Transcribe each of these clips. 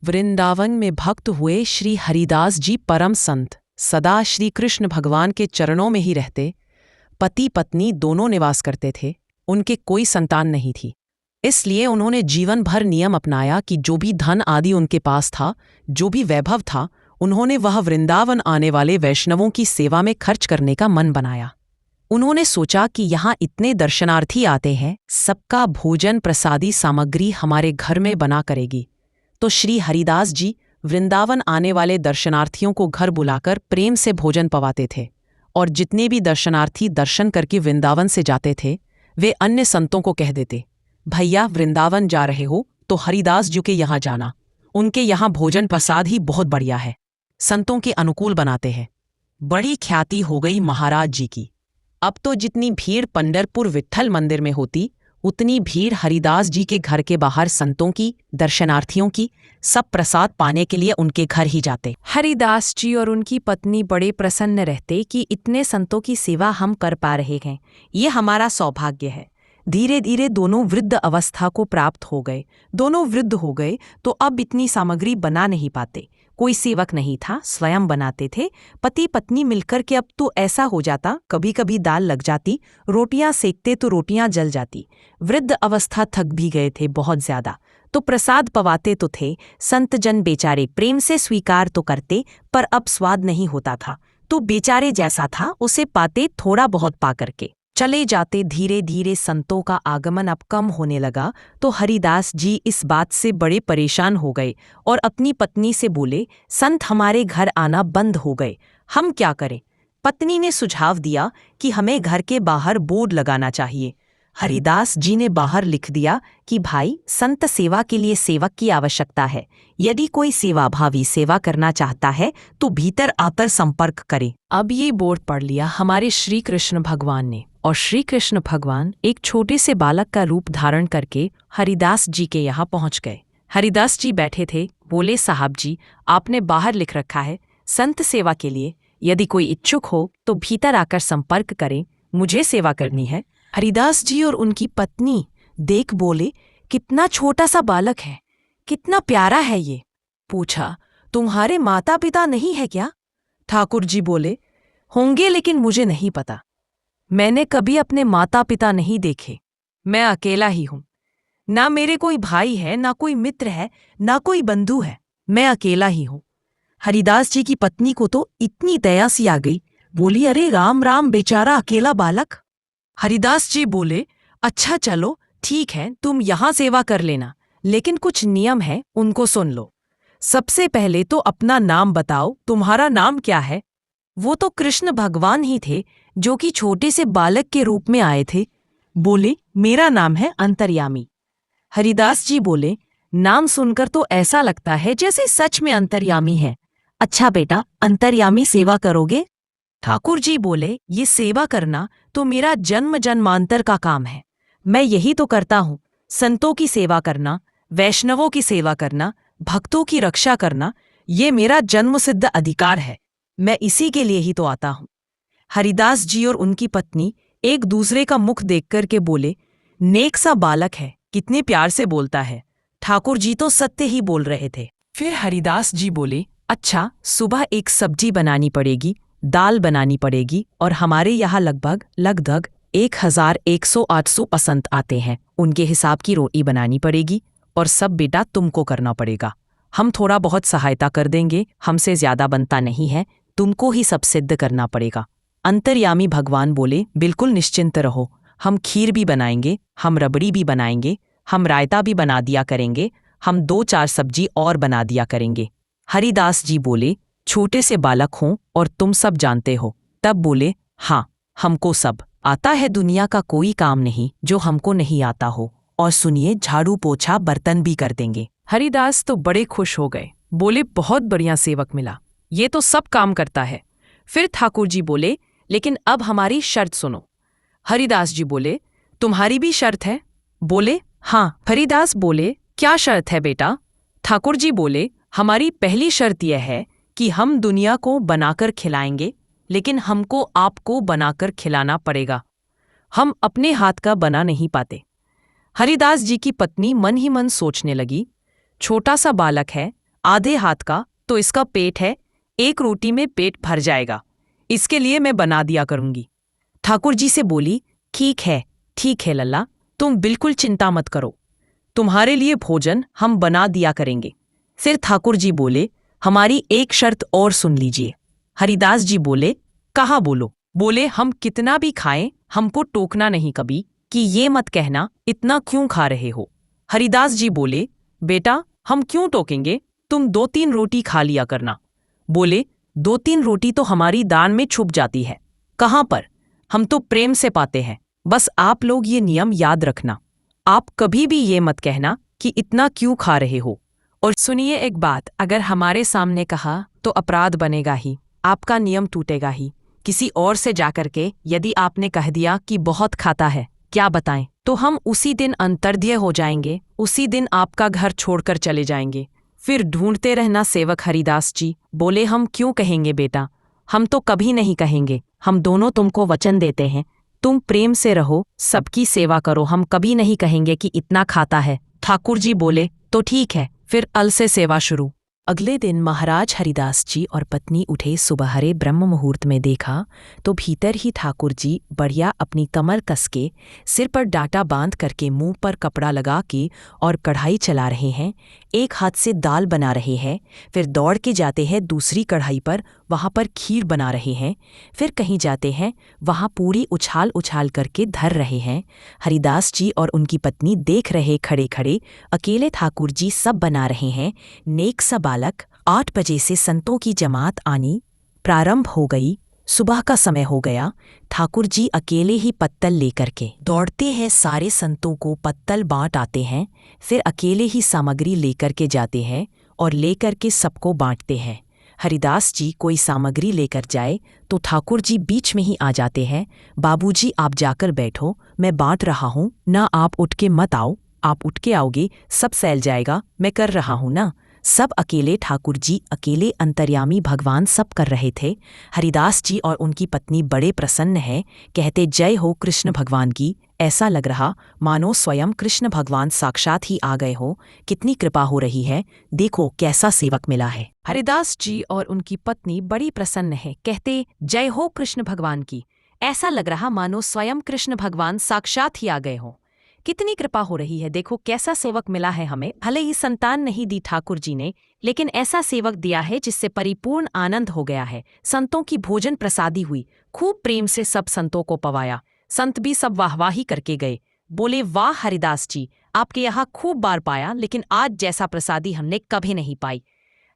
वृंदावन में भक्त हुए श्री हरिदास जी परम संत सदा श्री कृष्ण भगवान के चरणों में ही रहते। पति पत्नी दोनों निवास करते थे। उनके कोई संतान नहीं थी, इसलिए उन्होंने जीवन भर नियम अपनाया कि जो भी धन आदि उनके पास था, जो भी वैभव था, उन्होंने वह वृंदावन आने वाले वैष्णवों की सेवा में खर्च करने का मन बनाया। उन्होंने सोचा कि यहाँ इतने दर्शनार्थी आते हैं, सबका भोजन प्रसादी सामग्री हमारे घर में बना करेगी। तो श्री हरिदास जी वृंदावन आने वाले दर्शनार्थियों को घर बुलाकर प्रेम से भोजन पवाते थे, और जितने भी दर्शनार्थी दर्शन करके वृंदावन से जाते थे, वे अन्य संतों को कह देते, भैया वृंदावन जा रहे हो तो हरिदास जी के यहाँ जाना, उनके यहाँ भोजन प्रसाद ही बहुत बढ़िया है, संतों के अनुकूल बनाते हैं। बड़ी ख्याति हो गई महाराज जी की। अब तो जितनी भीड़ पंढरपुर विट्ठल मंदिर में होती, उतनी भीड़ हरिदास जी के घर के बाहर संतों की, दर्शनार्थियों की, सब प्रसाद पाने के लिए उनके घर ही जाते। हरिदास जी और उनकी पत्नी बड़े प्रसन्न रहते कि इतने संतों की सेवा हम कर पा रहे हैं, ये हमारा सौभाग्य है। धीरे धीरे दोनों वृद्ध अवस्था को प्राप्त हो गए। दोनों वृद्ध हो गए तो अब इतनी सामग्री बना नहीं पाते। कोई सेवक नहीं था, स्वयं बनाते थे। पति पत्नी मिलकर के अब तो ऐसा हो जाता, कभी कभी दाल लग जाती, रोटियां सेकते तो रोटियां जल जाती। वृद्ध अवस्था थक भी गए थे बहुत ज्यादा, तो प्रसाद पवाते तो थे। संत जन बेचारे प्रेम से स्वीकार तो करते, पर अब स्वाद नहीं होता था, तो बेचारे जैसा था उसे पाते थोड़ा बहुत पा करके चले जाते। धीरे धीरे संतों का आगमन अब कम होने लगा, तो हरिदास जी इस बात से बड़े परेशान हो गए और अपनी पत्नी से बोले, संत हमारे घर आना बंद हो गए, हम क्या करें? पत्नी ने सुझाव दिया कि हमें घर के बाहर बोर्ड लगाना चाहिए। हरिदास जी ने बाहर लिख दिया कि भाई, संत सेवा के लिए सेवक की आवश्यकता है। यदि कोई सेवाभावी सेवा करना चाहता है तो भीतर आकर संपर्क करे। अब ये बोर्ड पढ़ लिया हमारे श्री कृष्ण भगवान ने, और श्री कृष्ण भगवान एक छोटे से बालक का रूप धारण करके हरिदास जी के यहाँ पहुँच गए। हरिदास जी बैठे थे। बोले, साहब जी, आपने बाहर लिख रखा है संत सेवा के लिए, यदि कोई इच्छुक हो तो भीतर आकर संपर्क करें, मुझे सेवा करनी है। हरिदास जी और उनकी पत्नी देख बोले, कितना छोटा सा बालक है, कितना प्यारा है ये। पूछा, तुम्हारे माता पिता नहीं है क्या? ठाकुर जी बोले, होंगे लेकिन मुझे नहीं पता, मैंने कभी अपने माता पिता नहीं देखे, मैं अकेला ही हूं, ना मेरे कोई भाई है, ना कोई मित्र है, ना कोई बंधु है, मैं अकेला ही हूं। हरिदास जी की पत्नी को तो इतनी दया सी आ गई, बोली, अरे राम राम, बेचारा अकेला बालक। हरिदास जी बोले, अच्छा चलो ठीक है, तुम यहाँ सेवा कर लेना, लेकिन कुछ नियम है, उनको सुन लो। सबसे पहले तो अपना नाम बताओ, तुम्हारा नाम क्या है? वो तो कृष्ण भगवान ही थे जो कि छोटे से बालक के रूप में आए थे। बोले, मेरा नाम है अंतर्यामी। हरिदास जी बोले, नाम सुनकर तो ऐसा लगता है जैसे सच में अंतर्यामी है। अच्छा बेटा, अंतर्यामी सेवा करोगे? ठाकुर जी बोले, ये सेवा करना तो मेरा जन्म जन्मांतर का काम है, मैं यही तो करता हूँ। संतों की सेवा करना, वैष्णवों की सेवा करना, भक्तों की रक्षा करना, ये मेरा जन्मसिद्ध अधिकार है, मैं इसी के लिए ही तो आता हूँ। हरिदास जी और उनकी पत्नी एक दूसरे का मुख देख कर के बोले, नेक सा बालक है, कितने प्यार से बोलता है। ठाकुर जी तो सत्य ही बोल रहे थे। फिर हरिदास जी बोले, अच्छा सुबह एक सब्जी बनानी पड़ेगी, दाल बनानी पड़ेगी, और हमारे यहाँ लगभग 1100-800 पसंत आते हैं, उनके हिसाब की रोटी बनानी पड़ेगी, और सब बेटा तुमको करना पड़ेगा। हम थोड़ा बहुत सहायता कर देंगे, हमसे ज्यादा बनता नहीं है, तुमको ही सब सिद्ध करना पड़ेगा। अंतर्यामी भगवान बोले, बिल्कुल निश्चिंत रहो, हम खीर भी बनाएंगे, हम रबड़ी भी बनाएंगे, हम रायता भी बना दिया करेंगे, हम 2-4 सब्जी और बना दिया करेंगे। हरिदास जी बोले, छोटे से बालक हों और तुम सब जानते हो। तब बोले, हाँ, हमको सब आता है, दुनिया का कोई काम नहीं जो हमको नहीं आता हो, और सुनिए, झाड़ू पोछा बर्तन भी कर देंगे। हरिदास तो बड़े खुश हो गए, बोले, बहुत बढ़िया सेवक मिला, ये तो सब काम करता है। फिर ठाकुर जी बोले, लेकिन अब हमारी शर्त सुनो। हरिदास जी बोले, तुम्हारी भी शर्त है? बोले, हाँ। हरिदास बोले, क्या शर्त है बेटा? ठाकुर जी बोले, हमारी पहली शर्त यह है कि हम दुनिया को बनाकर खिलाएंगे, लेकिन हमको आपको बनाकर खिलाना पड़ेगा, हम अपने हाथ का बना नहीं पाते। हरिदास जी की पत्नी मन ही मन सोचने लगी, छोटा सा बालक है, आधे हाथ का तो इसका पेट है, एक रोटी में पेट भर जाएगा, इसके लिए मैं बना दिया करूंगी। ठाकुर जी से बोली, ठीक है लल्ला, तुम बिल्कुल चिंता मत करो, तुम्हारे लिए भोजन हम बना दिया करेंगे। फिर ठाकुर जी बोले, हमारी एक शर्त और सुन लीजिए। हरिदास जी बोले, कहा बोलो। बोले, हम कितना भी खाएं, हमको टोकना नहीं कभी, कि ये मत कहना इतना क्यों खा रहे हो। हरिदास जी बोले, बेटा हम क्यों टोकेंगे, तुम 2-3 रोटी खा लिया करना। बोले, 2-3 रोटी तो हमारी दान में छुप जाती है। कहाँ पर, हम तो प्रेम से पाते हैं। बस आप लोग ये नियम याद रखना, आप कभी भी ये मत कहना कि इतना क्यों खा रहे हो। और सुनिए एक बात, अगर हमारे सामने कहा तो अपराध बनेगा ही, आपका नियम टूटेगा ही। किसी और से जाकर के यदि आपने कह दिया कि बहुत खाता है, क्या बताएं, तो हम उसी दिन अंतर्ध्य हो जाएंगे, उसी दिन आपका घर छोड़कर चले जाएंगे। फिर ढूंढते रहना। सेवक हरिदास जी बोले, हम क्यों कहेंगे बेटा, हम तो कभी नहीं कहेंगे, हम दोनों तुमको वचन देते हैं, तुम प्रेम से रहो, सबकी सेवा करो, हम कभी नहीं कहेंगे कि इतना खाता है। ठाकुर जी बोले, तो ठीक है, फिर अल से सेवा शुरू। अगले दिन महाराज हरिदास जी और पत्नी उठे। सुबहरे ब्रह्म मुहूर्त में देखा तो भीतर ही ठाकुर जी बढ़िया अपनी कमर कस के, सिर पर डाटा बांध करके, मुंह पर कपड़ा लगा के और कढ़ाई चला रहे हैं। एक हाथ से दाल बना रहे हैं, फिर दौड़ के जाते हैं दूसरी कढ़ाई पर, वहाँ पर खीर बना रहे हैं। फिर कहीं जाते हैं, वहाँ पूरी उछाल उछाल करके धर रहे हैं। हरिदास जी और उनकी पत्नी देख रहे खड़े खड़े। अकेले ठाकुर जी सब बना रहे हैं। नेक सा बालक। 8 बजे से संतों की जमात आनी प्रारंभ हो गई। सुबह का समय हो गया। ठाकुर जी अकेले ही पत्तल लेकर के दौड़ते हैं, सारे संतों को पत्तल बांट आते हैं। फिर अकेले ही सामग्री लेकर के जाते हैं और लेकर के सबको बांटते हैं। हरिदास जी कोई सामग्री लेकर जाए तो ठाकुर जी बीच में ही आ जाते हैं। बाबूजी आप जाकर बैठो, मैं बांट रहा हूँ ना, आप उठ के मत आओ, आप उठ के आओगे सब फैल जाएगा, मैं कर रहा हूँ ना। सब अकेले, ठाकुर जी अकेले, अंतर्यामी भगवान सब कर रहे थे। हरिदास जी और उनकी पत्नी बड़े प्रसन्न हैं, कहते जय हो कृष्ण भगवान की। ऐसा लग रहा मानो स्वयं कृष्ण भगवान साक्षात ही आ गए हो। कितनी कृपा हो रही है, देखो कैसा सेवक मिला है। हरिदास जी और उनकी पत्नी बड़ी प्रसन्न है, कहते जय हो कृष्ण भगवान की। ऐसा लग रहा मानो स्वयं कृष्ण भगवान साक्षात ही आ गए हो। कितनी कृपा हो रही है, देखो कैसा सेवक मिला है हमें। भले ही संतान नहीं दी ठाकुर जी ने, लेकिन ऐसा सेवक दिया है जिससे परिपूर्ण आनंद हो गया है। संतों की भोजन प्रसादी हुई, खूब प्रेम से सब संतों को पवाया। संत भी सब वाहवाही करके गए, बोले वाह हरिदास जी, आपके यहाँ खूब बार पाया, लेकिन आज जैसा प्रसादी हमने कभी नहीं पाई।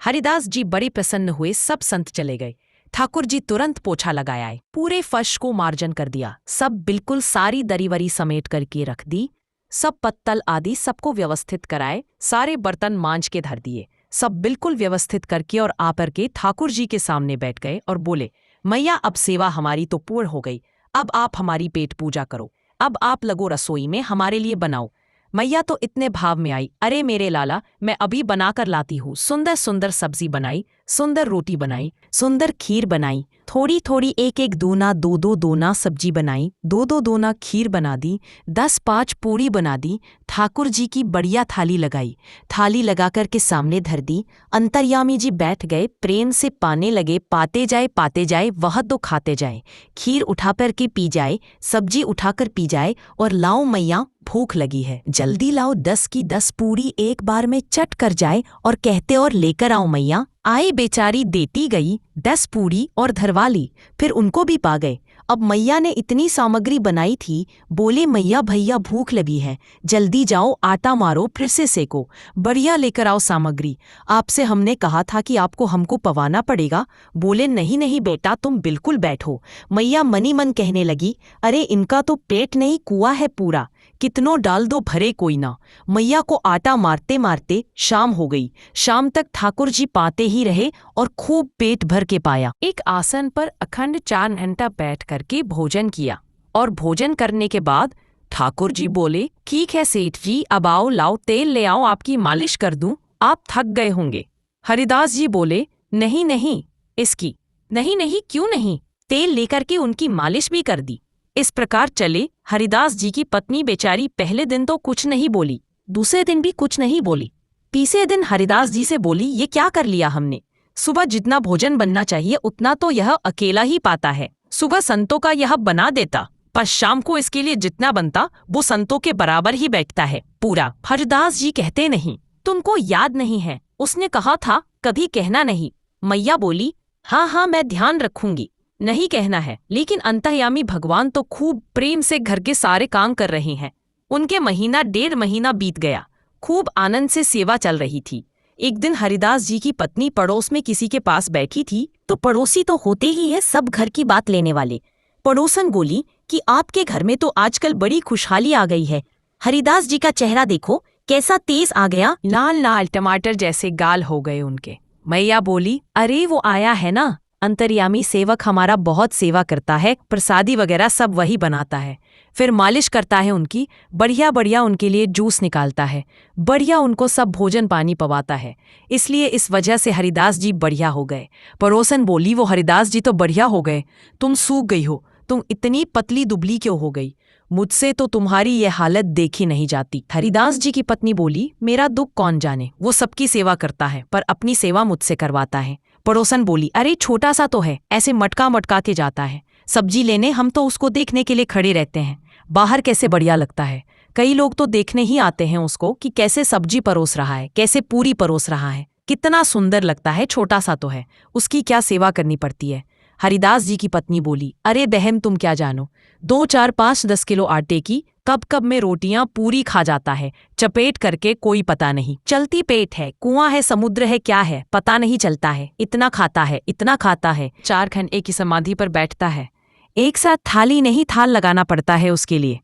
हरिदास जी बड़े प्रसन्न हुए। सब संत चले गए। ठाकुर जी तुरंत पोछा लगाए, पूरे फर्श को मार्जन कर दिया, सब बिल्कुल सारी दरीवरी समेट करके रख दी। सब पत्तल आदि सबको व्यवस्थित कराए, सारे बर्तन मांज के धर दिए, सब बिल्कुल व्यवस्थित करके और आकर के ठाकुर जी के सामने बैठ गए और बोले, मैया अब सेवा हमारी तो पूर्ण हो गई, अब आप हमारी पेट पूजा करो, अब आप लगो रसोई में हमारे लिए बनाओ। मैया तो इतने भाव में आई, अरे मेरे लाला, मैं अभी बनाकर लाती हूँ। सुंदर सुंदर सब्जी बनाई, सुंदर रोटी बनाई, सुंदर खीर बनाई, थोड़ी थोड़ी एक एक दोना, दो दो दोना सब्जी बनाई, दो दो दोना खीर बना दी, 10-5 पूड़ी बना दी। ठाकुर जी की बढ़िया थाली लगाई, थाली लगाकर के सामने धर दी। अंतर्यामी जी बैठ गए, प्रेम से पाने लगे, पाते जाए वह तो खाते जाए, खीर उठाकर के पी जाए, सब्जी उठाकर पी जाए, और लाओ मैया भूख लगी है, जल्दी लाओ 10 की 10 पूड़ी एक बार में चट कर जाए, और कहते और लेकर आओ मैया। आए बेचारी देती गई 10 पूड़ी और धरवा ली, फिर उनको भी पा गए। अब मैया ने इतनी सामग्री बनाई थी, बोले मैया भैया भूख लगी है, जल्दी जाओ आटा मारो फिर से सेको, बढ़िया लेकर आओ सामग्री, आपसे हमने कहा था कि आपको हमको पवाना पड़ेगा। बोले नहीं नहीं बेटा तुम बिल्कुल बैठो। मैया मनी मन कहने लगी, अरे इनका तो पेट नहीं कुआं है पूरा, कितनों डाल दो भरे कोई ना। मैया को आटा मारते मारते शाम हो गई। शाम तक ठाकुर जी पाते ही रहे और खूब पेट भर के पाया। एक आसन पर अखंड 4 घंटा बैठ करके भोजन किया, और भोजन करने के बाद ठाकुर जी बोले, ठीक है सेठ जी, अब आओ लाओ तेल ले आओ, आपकी मालिश कर दूं, आप थक गए होंगे। हरिदास जी बोले, नहीं नहीं इसकी नहीं नहीं, क्यों नहीं, तेल लेकर के उनकी मालिश भी कर दी। इस प्रकार चले। हरिदास जी की पत्नी बेचारी पहले दिन तो कुछ नहीं बोली, दूसरे दिन भी कुछ नहीं बोली, तीसरे दिन हरिदास जी से बोली, ये क्या कर लिया हमने? सुबह जितना भोजन बनना चाहिए उतना तो यह अकेला ही पाता है। सुबह संतों का यह बना देता, पर शाम को इसके लिए जितना बनता वो संतों के बराबर ही बैठता है पूरा। हरिदास जी कहते, नहीं, तुमको याद नहीं है, उसने कहा था कभी कहना नहीं। मैया बोली, हाँ हाँ मैं ध्यान रखूंगी, नहीं कहना है। लेकिन अंतर्यामी भगवान तो खूब प्रेम से घर के सारे काम कर रहे हैं। उनके महीना 1.5 महीना बीत गया, खूब आनंद से सेवा चल रही थी। एक दिन हरिदास जी की पत्नी पड़ोस में किसी के पास बैठी थी, तो पड़ोसी तो होते ही है सब घर की बात लेने वाले। पड़ोसन बोली कि आपके घर में तो आजकल बड़ी खुशहाली आ गई है, हरिदास जी का चेहरा देखो कैसा तेज आ गया, लाल लाल टमाटर जैसे गाल हो गए उनके। मैया बोली, अरे वो आया है ना, अंतर्यामी सेवक हमारा बहुत सेवा करता है, प्रसादी वगैरह सब वही बनाता है, फिर मालिश करता है उनकी, बढ़िया बढ़िया उनके लिए जूस निकालता है, बढ़िया उनको सब भोजन पानी पवाता है, इसलिए इस वजह से हरिदास जी बढ़िया हो गए। पड़ोसन बोली, वो हरिदास जी तो बढ़िया हो गए, तुम सूख गई हो, तुम इतनी पतली दुबली क्यों हो गई? मुझसे तो तुम्हारी ये हालत देखी नहीं जाती। हरिदास जी की पत्नी बोली, मेरा दुख कौन जाने, वो सबकी सेवा करता है पर अपनी सेवा मुझसे करवाता है। पड़ोसन बोली, अरे छोटा सा तो है, ऐसे मटका मटका के जाता है सब्जी लेने, हम तो उसको देखने के लिए खड़े रहते हैं, बाहर कैसे बढ़िया लगता है। कई लोग तो देखने ही आते हैं उसको कि कैसे सब्जी परोस रहा है, कैसे पूरी परोस रहा है, कितना सुंदर लगता है, छोटा सा तो है, उसकी क्या सेवा करनी पड़ती है। हरिदास जी की पत्नी बोली, अरे बहन तुम क्या जानो, 2, 4, 5, 10 किलो आटे की कब कब में रोटियां पूरी खा जाता है, चपेट करके, कोई पता नहीं, चलती पेट है, कुआं है, समुद्र है, क्या है पता नहीं चलता है, इतना खाता है, इतना खाता है। 4 घंटे की समाधि पर बैठता है, एक साथ थाली नहीं थाल लगाना पड़ता है उसके लिए,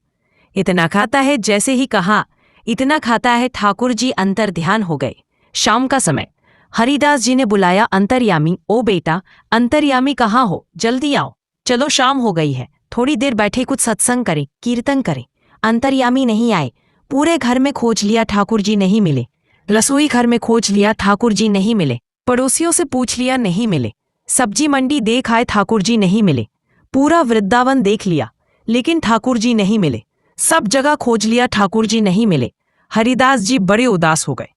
इतना खाता है। जैसे ही कहा इतना खाता है, ठाकुर जी अंतर ध्यान हो गए। शाम का समय, हरिदास जी ने बुलाया, अंतर्यामी, ओ बेटा, अंतर्यामी कहाँ हो, जल्दी आओ, चलो शाम हो गई है, थोड़ी देर बैठे कुछ सत्संग करें, कीर्तन करें। अंतर्यामी नहीं आए, पूरे घर में खोज लिया, ठाकुर जी नहीं मिले, रसोई घर में खोज लिया, ठाकुर जी नहीं मिले, पड़ोसियों से पूछ लिया, नहीं मिले, सब्जी मंडी देख आए, ठाकुर जी नहीं मिले, पूरा वृंदावन देख लिया, लेकिन ठाकुर जी नहीं मिले, सब जगह खोज लिया, ठाकुर जी नहीं मिले। हरिदास जी बड़े उदास हो गए,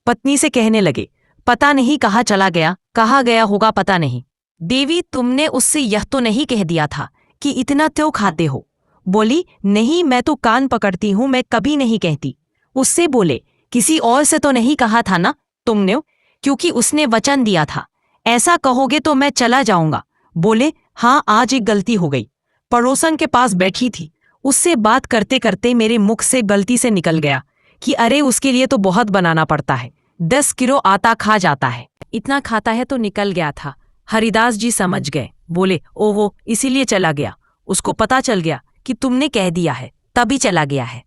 पत्नी से कहने लगे, पता नहीं कहाँ चला गया, कहाँ गया होगा पता नहीं। देवी, तुमने उससे यह तो नहीं कह दिया था कि इतना क्यों खाते हो? बोली, नहीं, मैं तो कान पकड़ती हूँ, मैं कभी नहीं कहती। उससे बोले, किसी और से तो नहीं कहा था ना तुमने, क्योंकि उसने वचन दिया था, ऐसा कहोगे तो मैं चला जाऊंगा। बोले, हाँ आज एक गलती हो गई, पड़ोसन के पास बैठी थी, उससे बात करते करते मेरे मुख से गलती से निकल गया कि अरे उसके लिए तो बहुत बनाना पड़ता है, 10 किलो आटा खा जाता है, इतना खाता है तो निकल गया था। हरिदास जी समझ गए, बोले, ओहो इसीलिए चला गया, उसको पता चल गया कि तुमने कह दिया है, तभी चला गया है।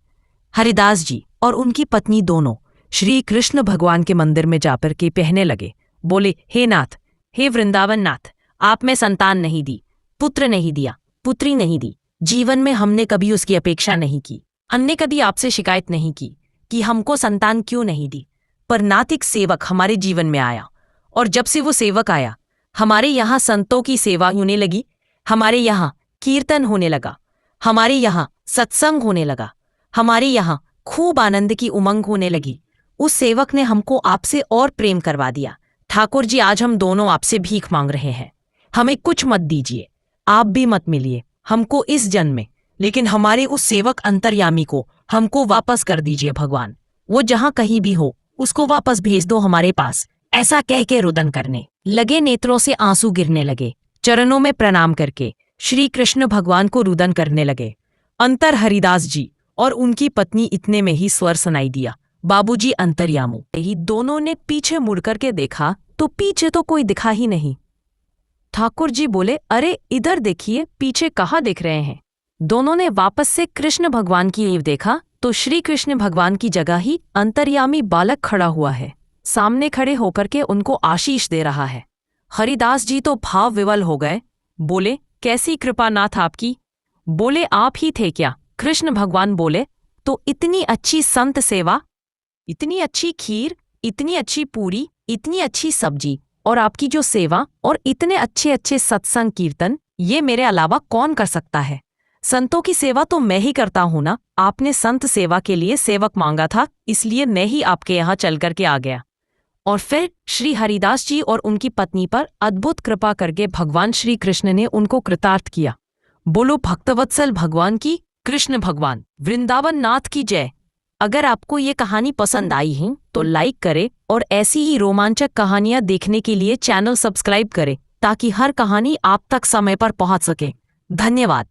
हरिदास जी और उनकी पत्नी दोनों श्री कृष्ण भगवान के मंदिर में जाकर के कहने लगे, बोले, हे नाथ, हे वृंदावन नाथ, आप में संतान नहीं दी, पुत्र नहीं दिया, पुत्री नहीं दी, जीवन में हमने कभी उसकी अपेक्षा नहीं की, हमने कभी आपसे शिकायत नहीं की कि हमको संतान क्यों नहीं दी, पर नाथ एक सेवक हमारे जीवन में आया, और जब से वो सेवक आया हमारे यहाँ संतों की सेवा होने लगी, हमारे यहाँ कीर्तन होने लगा, हमारे यहाँ सत्संग होने लगा, हमारे यहाँ खूब आनंद की उमंग होने लगी। उस सेवक ने हमको आपसे और प्रेम करवा दिया। ठाकुर जी आज हम दोनों आपसे भीख मांग रहे हैं, हमें कुछ मत दीजिए, आप भी मत मिलिए हमको इस जन्म में, लेकिन हमारे उस सेवक अंतर्यामी को हमको वापस कर दीजिए भगवान, वो जहाँ कहीं भी हो उसको वापस भेज दो हमारे पास। ऐसा कह के रुदन करने लगे, नेत्रों से आंसू गिरने लगे, चरणों में प्रणाम करके श्री कृष्ण भगवान को रुदन करने लगे। अंतर हरिदास जी और उनकी पत्नी इतने में ही स्वर सुनाई दिया, बाबूजी अंतर्यामो। ही दोनों ने पीछे मुड़कर के देखा तो पीछे तो कोई दिखा ही नहीं। ठाकुर जी बोले, अरे इधर देखिए, पीछे कहाँ देख रहे हैं? दोनों ने वापस से कृष्ण भगवान की ओर देखा तो श्री कृष्ण भगवान की जगह ही अंतर्यामी बालक खड़ा हुआ है, सामने खड़े होकर के उनको आशीष दे रहा है। हरिदास जी तो भाव विवल हो गए, बोले, कैसी कृपा नाथ आपकी? बोले, आप ही थे क्या? कृष्ण भगवान बोले, तो इतनी अच्छी संत सेवा, इतनी अच्छी खीर, इतनी अच्छी पूरी, इतनी अच्छी सब्जी, और आपकी जो सेवा और इतने अच्छे अच्छे सत्संग कीर्तन, ये मेरे अलावा कौन कर सकता है? संतों की सेवा तो मैं ही करता हूं ना। आपने संत सेवा के लिए सेवक मांगा था, इसलिए मैं ही आपके यहाँ चल करके आ गया। और फिर श्री हरिदास जी और उनकी पत्नी पर अद्भुत कृपा करके भगवान श्री कृष्ण ने उनको कृतार्थ किया। बोलो भक्तवत्सल भगवान की, कृष्ण भगवान वृंदावन नाथ की जय। अगर आपको ये कहानी पसंद आई है तो लाइक करें और ऐसी ही रोमांचक कहानियां देखने के लिए चैनल सब्सक्राइब करें ताकि हर कहानी आप तक समय पर पहुंच सके। धन्यवाद।